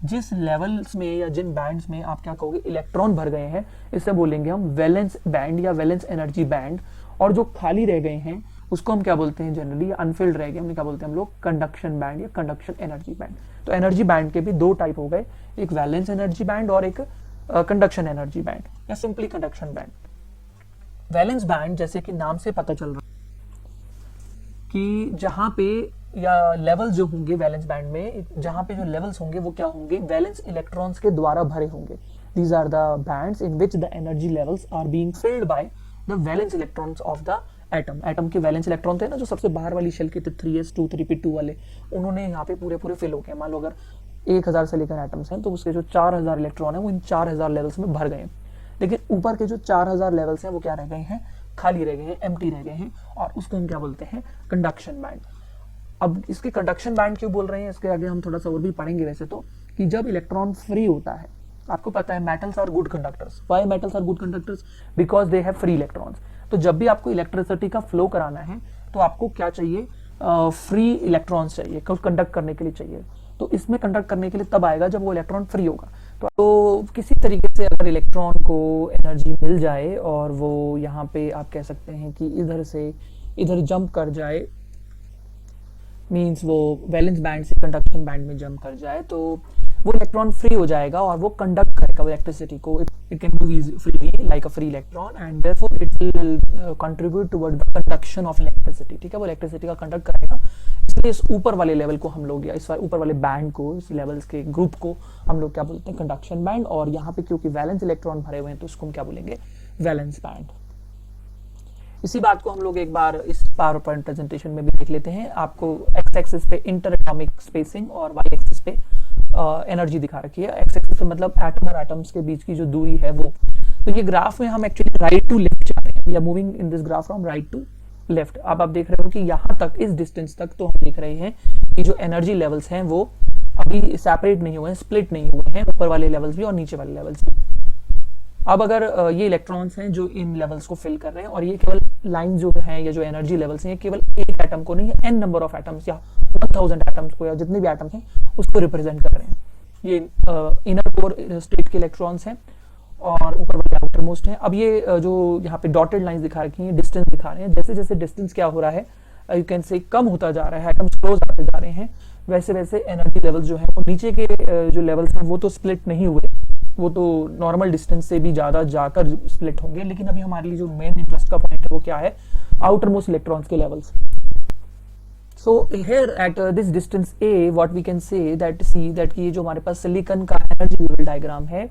जिस लेवल्स में या जिन बैंड्स में आप क्या कहोगे इलेक्ट्रॉन भर गए हैं, इससे बोलेंगे हम वैलेंस बैंड या वैलेंस एनर्जी बैंड। और जो खाली रह गए हैं उसको हम क्या बोलते हैं, जनरली अनफिल्ड रह गए, हमने क्या बोलते हैं हम लोग, कंडक्शन बैंड या कंडक्शन एनर्जी बैंड। तो एनर्जी बैंड के भी दो टाइप हो गए, एक वैलेंस एनर्जी बैंड और एक कंडक्शन एनर्जी बैंड या simply conduction band. Valence band जैसे कि नाम से पता चल रहा है कि जहां पे या लेवल जो होंगे वैलेंस बैंड में, जहां पे जो लेवल्स होंगे वो क्या होंगे, वैलेंस इलेक्ट्रॉन्स के द्वारा भरे होंगे। These are the bands in which the energy levels are being filled by the valence electrons of the atom. Atom के वैलेंस इलेक्ट्रॉन थे ना जो सबसे बाहर वाली शेल के थे 3s2 3p2 वाले, उन्होंने यहाँ पे पूरे फिल हो गए। मान लो अगर 1000 से लेकर एटम्स हैं तो उसके जो 4000 इलेक्ट्रॉन है वो इन 4000 लेवल्स में भर गए हैं। लेकिन ऊपर के जो 4000 लेवल्स हैं वो क्या रह गए हैं, खाली रह गए हैं, एम्प्टी रह गए हैं, और उसको हम क्या बोलते हैं, कंडक्शन बैंड। अब इसके कंडक्शन बैंड क्यों बोल रहे हैं, इसके आगे हम थोड़ा सा और भी पढ़ेंगे वैसे तो, कि जब इलेक्ट्रॉन फ्री होता है, आपको पता है metals are good conductors. Why metals are good conductors, because they have free electrons. तो जब भी आपको इलेक्ट्रिसिटी का फ्लो कराना है तो आपको क्या चाहिए, फ्री इलेक्ट्रॉन्स चाहिए, कंडक्ट करने के लिए चाहिए। तो इसमें कंडक्ट करने के लिए तब आएगा जब वो इलेक्ट्रॉन फ्री होगा। तो किसी तरीके से अगर इलेक्ट्रॉन को एनर्जी मिल जाए और वो यहाँ पे आप कह सकते हैं कि इधर से इधर जंप कर जाए, मीन्स वो वैलेंस बैंड से कंडक्शन बैंड में जंप कर जाए, तो वो इलेक्ट्रॉन फ्री हो जाएगा और वो कंडक्ट करेगा वो इलेक्ट्रिसिटी को। It can move freely like a free electron and therefore it will contribute toward the conduction of electricity. ठीक है, वो इलेक्ट्रिसिटी का कंडक्ट करेगा। इसलिए इस ऊपर वाले लेवल को हम लोग, या इस ऊपर वाले बैंड को, इस लेवल्स के ग्रुप को हम लोग क्या बोलते हैं, कंडक्शन बैंड। और यहाँ पे क्योंकि वैलेंस इलेक्ट्रॉन भरे हुए हैं तो उसको हम क्या बोलेंगे, वैलेंस बैंड। इसी बात को हम लोग एक बार इस पावर पॉइंट प्रेजेंटेशन में भी देख लेते हैं। आपको एक्स एक्सिस पे इंटर एटॉमिक स्पेसिंग और वाई एक्सिस पे एनर्जी दिखा रखी है। एक्स एक्सिस पे मतलब एटम और एटम्स के बीच की जो दूरी है वो। तो ये ग्राफ में हम एक्चुअली राइट टू लेफ्ट जा रहे हैं, we are moving in this graph from right to left. अब आप देख रहे हो कि यहाँ तक, इस डिस्टेंस तक तो हम देख रहे हैं कि जो एनर्जी लेवल्स हैं वो अभी सेपरेट नहीं हुए हैं, स्प्लिट नहीं हुए हैं, ऊपर वाले लेवल्स भी और नीचे वाले लेवल्स भी। अब अगर ये इलेक्ट्रॉन्स हैं जो इन लेवल्स को फिल कर रहे हैं, और ये केवल लाइन जो है या जो एनर्जी लेवल्स हैं, ये केवल एक एटम को नहीं है, एन नंबर ऑफ एटम्स या 1000 एटम्स को या जितने भी एटम्स हैं उसको रिप्रेजेंट कर रहे हैं। ये इनर कोर स्टेट के इलेक्ट्रॉन्स हैं और ऊपर वाले आउटर मोस्ट हैं। अब ये जो यहाँ पे डॉटेड लाइंस दिखा रखी हैं, डिस्टेंस दिखा रहे हैं। जैसे जैसे डिस्टेंस क्या हो रहा है, यू कैन से कम होता जा रहा है, एटम्स क्लोज आते जा रहे हैं, वैसे वैसे एनर्जी लेवल्स जो है वो नीचे के जो लेवल्स हैं वो तो स्प्लिट नहीं हुए, वो तो नॉर्मल डिस्टेंस से भी ज्यादा जाकर स्प्लिट होंगे। लेकिन अभी हमारे लिए जो मेन इंटरेस्ट का पॉइंट है वो क्या है, आउटर मोस्ट इलेक्ट्रॉन्स के levels. So here at this distance A, what we can say that कि ये जो हमारे पास सिलिकॉन का एनर्जी लेवल डायग्राम है,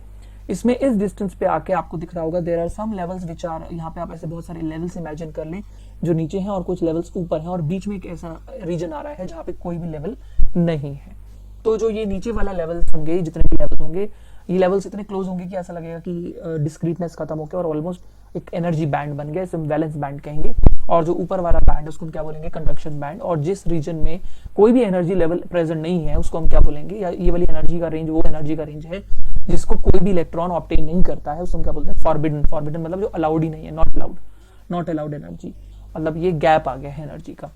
इसमें इस डिस्टेंस पे आके आपको दिख रहा होगा there are some levels which are, यहाँ पे आप ऐसे बहुत सारे लेवल्स इमेजिन कर लें जो नीचे हैं और कुछ लेवल्स ऊपर हैं, और बीच में एक ऐसा रीजन आ रहा है जहाँ पे कोई भी लेवल नहीं है। तो जो ये नीचे वाला लेवल्स होंगे, जितने भी लेवल्स होंगे, ये लेवल्स इतने क्लोज होंगे कि ऐसा लगेगा कि डिस्क्रीटनेस खत्म होकर और ऑलमोस्ट एक एनर्जी बैंड बन गया, इसे हम वैलेंस बैंड कहेंगे। और जो ऊपर वाला बैंड है उसको हम क्या बोलेंगे, कंडक्शन बैंड। और जिस रीजन में कोई भी एनर्जी लेवल प्रेजेंट नहीं है उसको हम क्या बोलेंगे, या ये वाली एनर्जी का रेंज वो एनर्जी का रेंज है जिसको कोई भी इलेक्ट्रॉन ऑब्टेन नहीं करता है, उसको हम क्या बोलते हैं, फॉरबिडन। फॉरबिडन मतलब जो अलाउड ही नहीं है, नॉट अलाउड एनर्जी, मतलब ये गैप आ गया है एनर्जी का।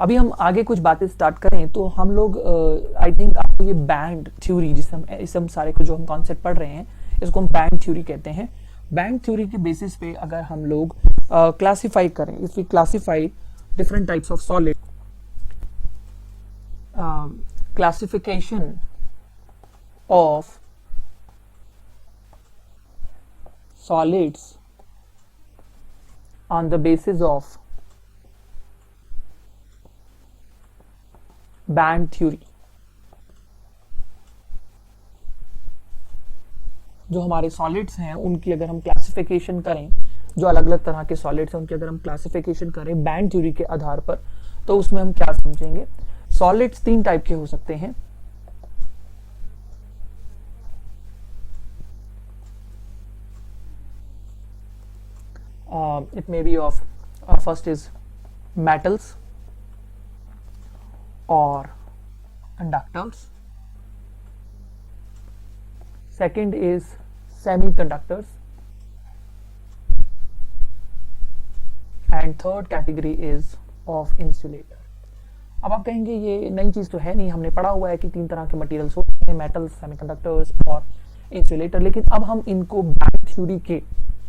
अभी हम आगे कुछ बातें स्टार्ट करें तो हम लोग आई थिंक आपको ये बैंड थ्योरी, जिसे हम सारे को जो हम कॉन्सेप्ट पढ़ रहे हैं इसको हम बैंड थ्योरी कहते हैं। बैंड थ्योरी के बेसिस पे अगर हम लोग क्लासिफाई करें, if we classify different types of solid, classification of solids on the basis of band theory। जो हमारे सॉलिड्स हैं उनकी अगर हम क्लासिफिकेशन करें, जो अलग अलग तरह के सॉलिड्स हैं उनकी अगर हम क्लासिफिकेशन करें बैंड थ्योरी के आधार पर, तो उसमें हम क्या समझेंगे, सॉलिड्स तीन टाइप के हो सकते हैं। It may be of first is metals or conductors, second is semiconductors, and third category is of insulator. अब आप कहेंगे ये नई चीज तो है नहीं, हमने पढ़ा हुआ है कि तीन तरह के मटेरियल्स होते हैं, मेटल्स, सेमीकंडक्टर्स और इंसुलेटर, लेकिन अब हम इनको बैंड थ्योरी के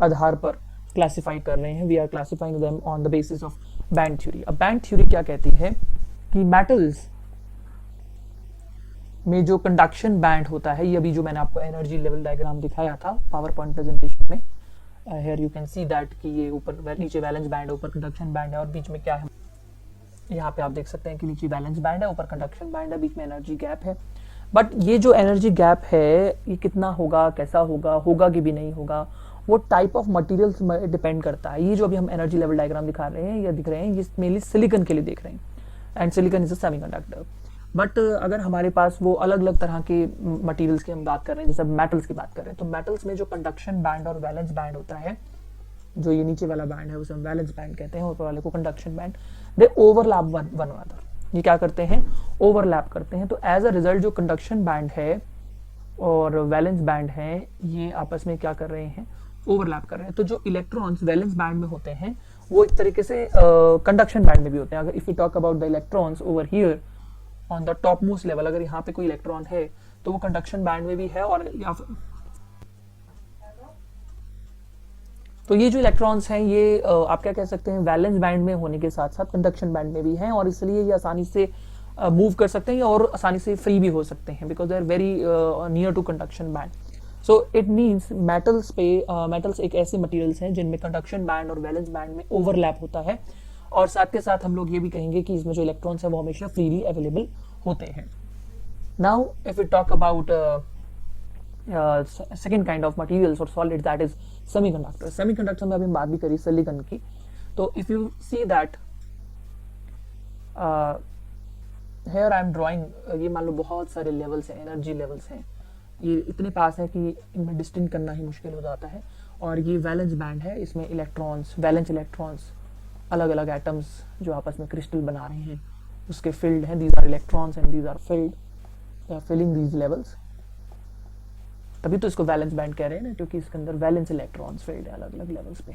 आधार पर क्लासिफाई कर रहे हैं। We are classifying them on the basis of band theory. अब बैंड थ्योरी क्या कहती है कि मेटल्स में जो कंडक्शन बैंड होता है, ये अभी जो मैंने आपको एनर्जी लेवल डायग्राम दिखाया था पावर पॉइंट प्रेजेंटेशन में, here you can see that कि ये ऊपर नीचे वैलेंस बैंड है, ऊपर कंडक्शन बैंड है, और बीच में क्या है, यहाँ पे आप देख सकते हैं कि नीचे बैलेंस बैंड है, ऊपर कंडक्शन बैंड है, बीच में एनर्जी गैप है। बट ये जो एनर्जी गैप है ये कितना होगा, कैसा होगा, होगा कि भी नहीं होगा, वो टाइप ऑफ मटेरियल्स में डिपेंड करता है। ये जो अभी हम एनर्जी लेवल डायग्राम दिखा रहे हैं या दिख रहे हैं, ये मेनली सिलिकॉन के लिए देख रहे हैं, and silicon is a semiconductor. But अगर हमारे पास वो अलग अलग तरह के मटेरियल्स की हम बात कर रहे हैं, जैसे मेटल्स की बात कर रहे हैं, तो मेटल्स में जो कंडक्शन बैंड और वैलेंस बैंड होता है, जो ये नीचे वाला बैंड है उसे हम वैलेंस बैंड कहते हैं, ऊपर वाले को कंडक्शन बैंड, दे ओवरलैप वन अनदर। ये क्या करते हैं, ओवरलैप करते हैं। तो एज अ रिजल्ट जो कंडक्शन बैंड है और वैलेंस बैंड है, ये आपस में क्या कर रहे हैं, ओवरलैप कर रहे हैं। तो जो इलेक्ट्रॉन्स वैलेंस बैंड में होते हैं वो एक तरीके से कंडक्शन बैंड में भी होते हैं। अगर if you talk about the electrons over here on the top most level, अगर यहाँ पे कोई इलेक्ट्रॉन है तो वो कंडक्शन बैंड में भी है, और या तो ये जो इलेक्ट्रॉन्स हैं ये आप क्या कह सकते हैं, वैलेंस बैंड में होने के साथ साथ कंडक्शन बैंड में भी हैं, और इसलिए ये आसानी से मूव कर सकते हैं और आसानी से फ्री भी हो सकते हैं, because they are very near to conduction band. So it means metals एक ऐसे मटेरियल्स हैं जिनमें कंडक्शन बैंड और वैलेंस बैंड में ओवरलैप होता है, और साथ के साथ हम लोग ये भी कहेंगे कि इसमें जो इलेक्ट्रॉन्स हैं वो हमेशा फ्रीली अवेलेबल होते हैं। Now if you talk about second kind of materials और solids, that is semiconductor. Semiconductor में अभी बात भी करी सिलिकॉन की। तो if you see that here I am drawing, ये मान लो बहुत सारे लेवल्स हैं, एनर्जी लेवल्स हैं, ये इतने पास है कि इनमें डिस्टिंग करना ही मुश्किल हो जाता है। और ये वैलेंस बैंड है, इसमें इलेक्ट्रॉन्स, वैलेंस इलेक्ट्रॉन्स, अलग अलग एटम्स जो आपस में क्रिस्टल बना रहे हैं उसके फील्ड हैं, these are electrons and these are filled, filling these levels. तभी तो इसको वैलेंस बैंड कह रहे हैं ना, क्योंकि इसके अंदर वैलेंस इलेक्ट्रॉन्स फील्ड है अलग अलग लेवल्स पे,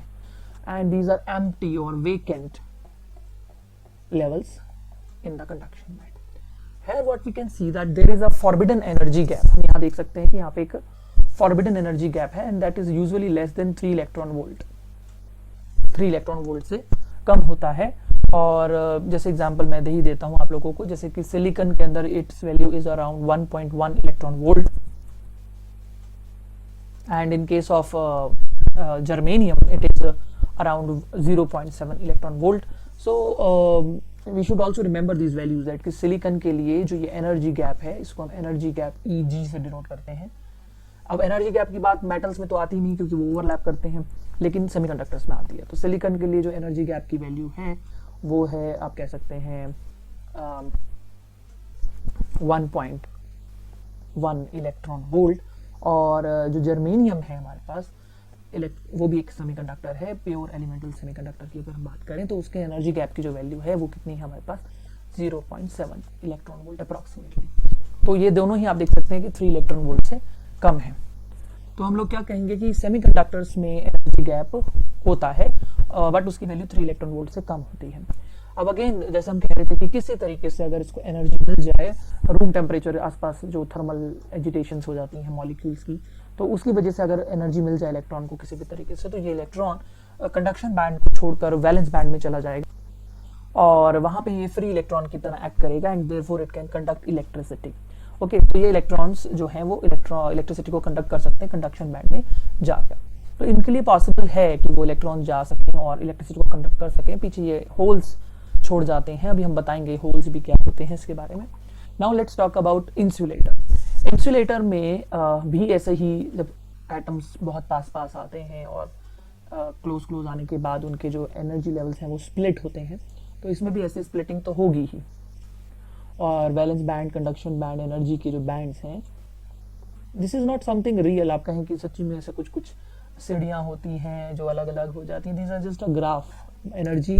एंड दीज आर एम्प्टी और vacant levels in the conduction band. Here what we can see that there is a forbidden energy gap. हम यहाँ देख सकते हैं कि यहाँ पे एक forbidden energy gap है, and that is usually less than 3 electron volt. 3 electron volt से कम होता है। और जैसे एग्जांपल मैं दे ही देता हूँ आप लोगों को, जैसे कि सिलिकॉन के अंदर its value is around 1.1 electron volt, and in case of germanium it is around 0.7 electron volt. So we should also remember these values that कि सिलिकॉन के लिए जो ये एनर्जी गैप है इसको हम एनर्जी गैप EG से डिनोट करते हैं। अब एनर्जी गैप की बात मेटल्स में तो आती ही नहीं क्योंकि वो ओवरलैप करते हैं, लेकिन सेमीकंडक्टर्स में आती है। तो सिलिकॉन के लिए जो एनर्जी गैप की वैल्यू है वो है, आप कह सकते हैं 1.1 इलेक्ट्रॉन वोल्ट। और जो जर्मेनियम है हमारे पास, वो भी एक सेमीकंडक्टर है, प्योर एलिमेंटल सेमीकंडक्टर की अगर हम बात करें तो उसके एनर्जी गैप की जो वैल्यू है वो कितनी है हमारे पास, 0.7 इलेक्ट्रॉन वोल्ट अप्रॉक्सीमेटली। तो ये दोनों ही आप देख सकते हैं कि 3 इलेक्ट्रॉन वोल्ट से कम है। तो हम लोग क्या कहेंगे कि सेमीकंडक्टर्स में एनर्जी गैप होता है, बट उसकी वैल्यू 3 इलेक्ट्रॉन वोल्ट से कम होती है। अब अगेन जैसे हम कह रहे थे कि किसी तरीके से अगर इसको एनर्जी मिल जाए, रूम टेम्परेचर आसपास जो थर्मल एजिटेशंस हो जाती हैं मॉलिक्यूल्स की, तो उसकी वजह से अगर एनर्जी मिल जाए इलेक्ट्रॉन को किसी भी तरीके से, तो ये इलेक्ट्रॉन कंडक्शन बैंड को छोड़कर वैलेंस बैंड में चला जाएगा और वहां पे ये फ्री इलेक्ट्रॉन की तरह एक्ट करेगा, and therefore it can conduct electricity. Okay, तो ये इलेक्ट्रॉन्स जो हैं वो इलेक्ट्रिसिटी को कंडक्ट कर सकते हैं कंडक्शन बैंड में जाकर। तो इनके लिए पॉसिबल है कि वो इलेक्ट्रॉन जा सकें और इलेक्ट्रिसिटी को कंडक्ट कर सकें। पीछे ये होल्स छोड़ जाते हैं, अभी हम बताएंगे होल्स भी क्या होते हैं इसके बारे में। Now let's talk about insulator. Insulator में भी ऐसे ही जब एटम्स बहुत पास पास आते हैं और क्लोज आने के बाद उनके जो एनर्जी लेवल्स हैं वो स्प्लिट होते हैं, तो इसमें भी ऐसी स्प्लिटिंग तो होगी ही। और valence band, conduction band, energy के जो बैंड्स हैं, this is not something real. आप कहें कि सच्ची में ऐसा कुछ कुछ सीढ़ियाँ होती हैं जो अलग अलग हो जाती हैं, this are just a graph. Energy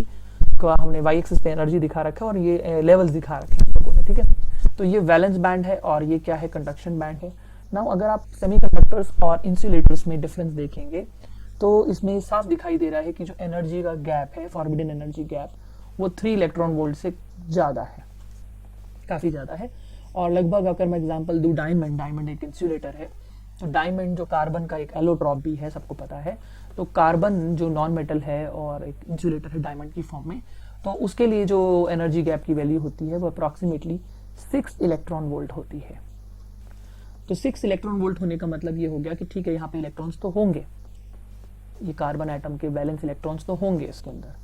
का हमने वाई एक्सिस पे एनर्जी दिखा रखा है और ये लेवल्स दिखा रखे हैं लोगों ने, ठीक है। तो ये वैलेंस बैंड है और ये क्या है, कंडक्शन बैंड है। नाउ अगर आप सेमीकंडक्टर्स और इंसुलेटर्स में डिफरेंस देखेंगे तो इसमें साफ दिखाई दे रहा है कि जो एनर्जी का गैप है, फॉरबिडन एनर्जी गैप, वो 3 इलेक्ट्रॉन वोल्ट से ज़्यादा है, काफ़ी ज़्यादा है। और लगभग अगर मैं एग्जांपल दूं, डायमंड एक इंसुलेटर है, तो डायमंड जो कार्बन का एक एलोट्रॉप भी है, सबको पता है। तो कार्बन जो नॉन मेटल है और एक इंसुलेटर है डायमंड की फॉर्म में, तो उसके लिए जो एनर्जी गैप की वैल्यू होती है वो अप्रॉक्सीमेटली 6 इलेक्ट्रॉन वोल्ट होती है। तो 6 इलेक्ट्रॉन वोल्ट होने का मतलब ये हो गया कि ठीक है, यहाँ पे इलेक्ट्रॉन्स तो होंगे, ये कार्बन एटम के वैलेंस इलेक्ट्रॉन्स तो होंगे इसके अंदर।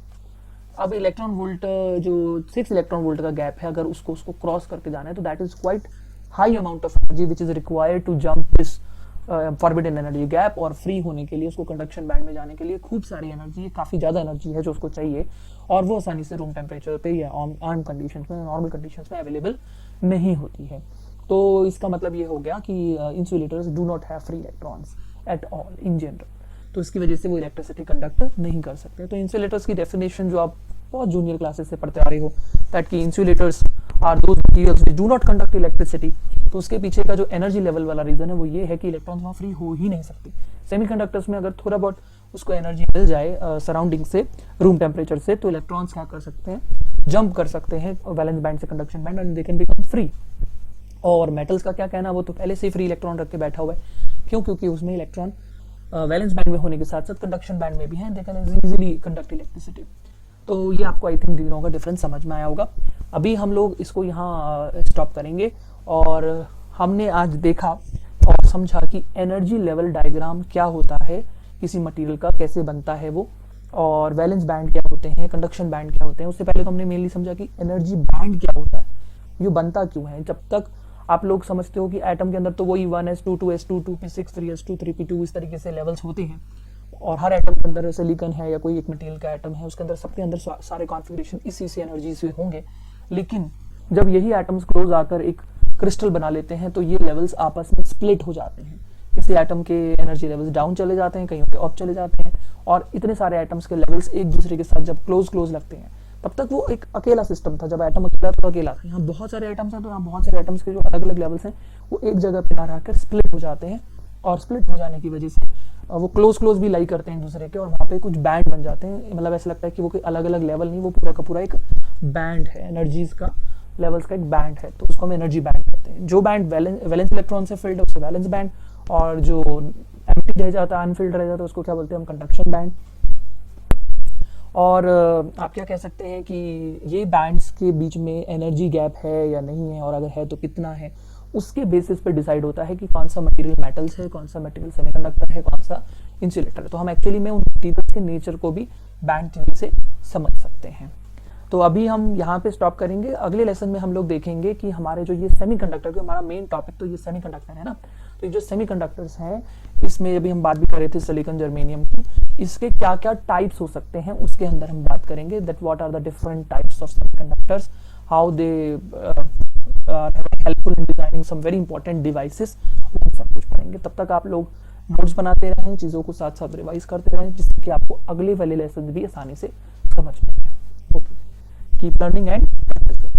अब इलेक्ट्रॉन वोल्ट जो 6 इलेक्ट्रॉन वोल्ट का गैप है, अगर उसको क्रॉस करके जाना है तो that is quite high amount of energy which is required to jump this forbidden energy gap. और फ्री होने के लिए, उसको कंडक्शन बैंड में जाने के लिए खूब सारी एनर्जी, काफी ज्यादा एनर्जी है जो उसको चाहिए, और वो आसानी से रूम टेम्परेचर पे या आर्म कंडीशंस में, नॉर्मल कंडीशंस में अवेलेबल नहीं होती है। तो इसका मतलब ये हो गया कि insulators do not have free electrons at all in general, तो इसकी वजह से वो इलेक्ट्रिसिटी कंडक्ट नहीं कर सकते। तो इंसुलेटर्स की डेफिनेशन जो आप बहुत जूनियर क्लासेस से पढ़ते आ रहे हो, दैट की insulators are those materials which do not conduct electricity, तो उसके पीछे का जो एनर्जी लेवल वाला रीजन है वो ये है कि इलेक्ट्रॉन्स वहाँ फ्री हो ही नहीं सकते। सेमीकंडक्टर्स में अगर थोड़ा बहुत उसको एनर्जी मिल जाए सराउंडिंग से, रूम टेम्परेचर से, तो इलेक्ट्रॉन्स क्या कर सकते हैं, जंप कर सकते हैं वैलेंस बैंड से conduction band, and they can become free. और मेटल्स का क्या कहना, वो तो पहले से ही फ्री इलेक्ट्रॉन रख के बैठा हुआ है, क्यों, क्योंकि उसमें इलेक्ट्रॉन वैलेंस बैंड में होने के साथ साथ कंडक्शन बैंड में भी है, they can easily conduct electricity. तो ये आपको आई थिंक दिनों का डिफरेंस समझ में आया होगा। अभी हम लोग इसको यहाँ स्टॉप करेंगे, और हमने आज देखा और समझा कि एनर्जी लेवल डायग्राम क्या होता है, किसी मटेरियल का कैसे बनता है वो, और वैलेंस बैंड क्या होते हैं, कंडक्शन बैंड क्या होते हैं। उससे पहले तो हमने मेनली समझा कि एनर्जी बैंड क्या होता है, ये बनता क्यों है। जब तक आप लोग समझते हो कि एटम के अंदर तो वही 1s2 2s2 2p6 3s2 3p2 इस तरीके से लेवल्स होते हैं, और हर एटम के अंदर सिलिकॉन है या कोई एक मटेरियल का एटम है, उसके अंदर सबके अंदर सारे कॉन्फ़िगरेशन इसी से एनर्जी से होंगे। लेकिन जब यही एटम्स क्लोज आकर एक क्रिस्टल बना लेते हैं तो ये लेवल्स आपस में स्प्लिट हो जाते हैं। किसी एटम के एनर्जी लेवल्स डाउन चले जाते हैं, कईयों के अप चले जाते हैं, और इतने सारे एटम्स के लेवल्स एक दूसरे के साथ जब क्लोज लगते हैं, तब तक वो एक अकेला सिस्टम था। जब एटम अकेला तो अकेला था, यहाँ बहुत सारे एटम्स हैं, तो यहाँ बहुत सारे एटम्स के जो अलग अलग लेवल्स हैं वो एक जगह पे ना रहकर स्प्लिट हो जाते हैं, और स्प्लिट हो जाने की वजह से वो क्लोज भी लाई करते हैं एक दूसरे के, और वहाँ पे कुछ बैंड बन जाते हैं। मतलब ऐसा लगता है कि वो कोई अलग अलग लेवल नहीं, वो पूरा का पूरा एक बैंड है, एनर्जीज का, लेवल्स का एक बैंड है, तो उसको हम एनर्जी बैंड कहते हैं। जो बैंड वैलेंस इलेक्ट्रॉन से फिल्ड है उसे वैलेंस बैंड, और जो एम्प्टी रह जाता है, अनफिल्ड रह जाता है, उसको क्या बोलते हैं हम, कंडक्शन बैंड। और आप क्या कह सकते हैं कि ये बैंड्स के बीच में एनर्जी गैप है या नहीं है, और अगर है तो कितना है, उसके बेसिस पे डिसाइड होता है कि कौन सा मटेरियल मेटल्स है, कौन सा मटेरियल सेमीकंडक्टर है, कौन सा इंसुलेटर है। तो हम एक्चुअली में उन मटेरियल्स के नेचर को भी बैंड थ्योरी से समझ सकते हैं। तो अभी हम यहाँ पे स्टॉप करेंगे। अगले लेसन में हम लोग देखेंगे कि हमारे जो ये सेमीकंडक्टर, जो हमारा मेन टॉपिक तो ये सेमीकंडक्टर है ना, तो ये जो सेमीकंडक्टर्स हैं, इसमें अभी हम बात भी कर रहे थे सिलिकॉन, जर्मेनियम की, इसके क्या क्या टाइप्स हो सकते हैं उसके अंदर हम बात करेंगे, that what are the different types of semiconductors, how they helpful in designing some very important devices, सब कुछ पढ़ेंगे। तब तक आप लोग नोट्स बनाते रहें, चीज़ों को साथ साथ रिवाइज करते रहें, जिससे कि आपको अगले वाले लेसन भी आसानी से समझ में आए। Okay, keep learning and practice.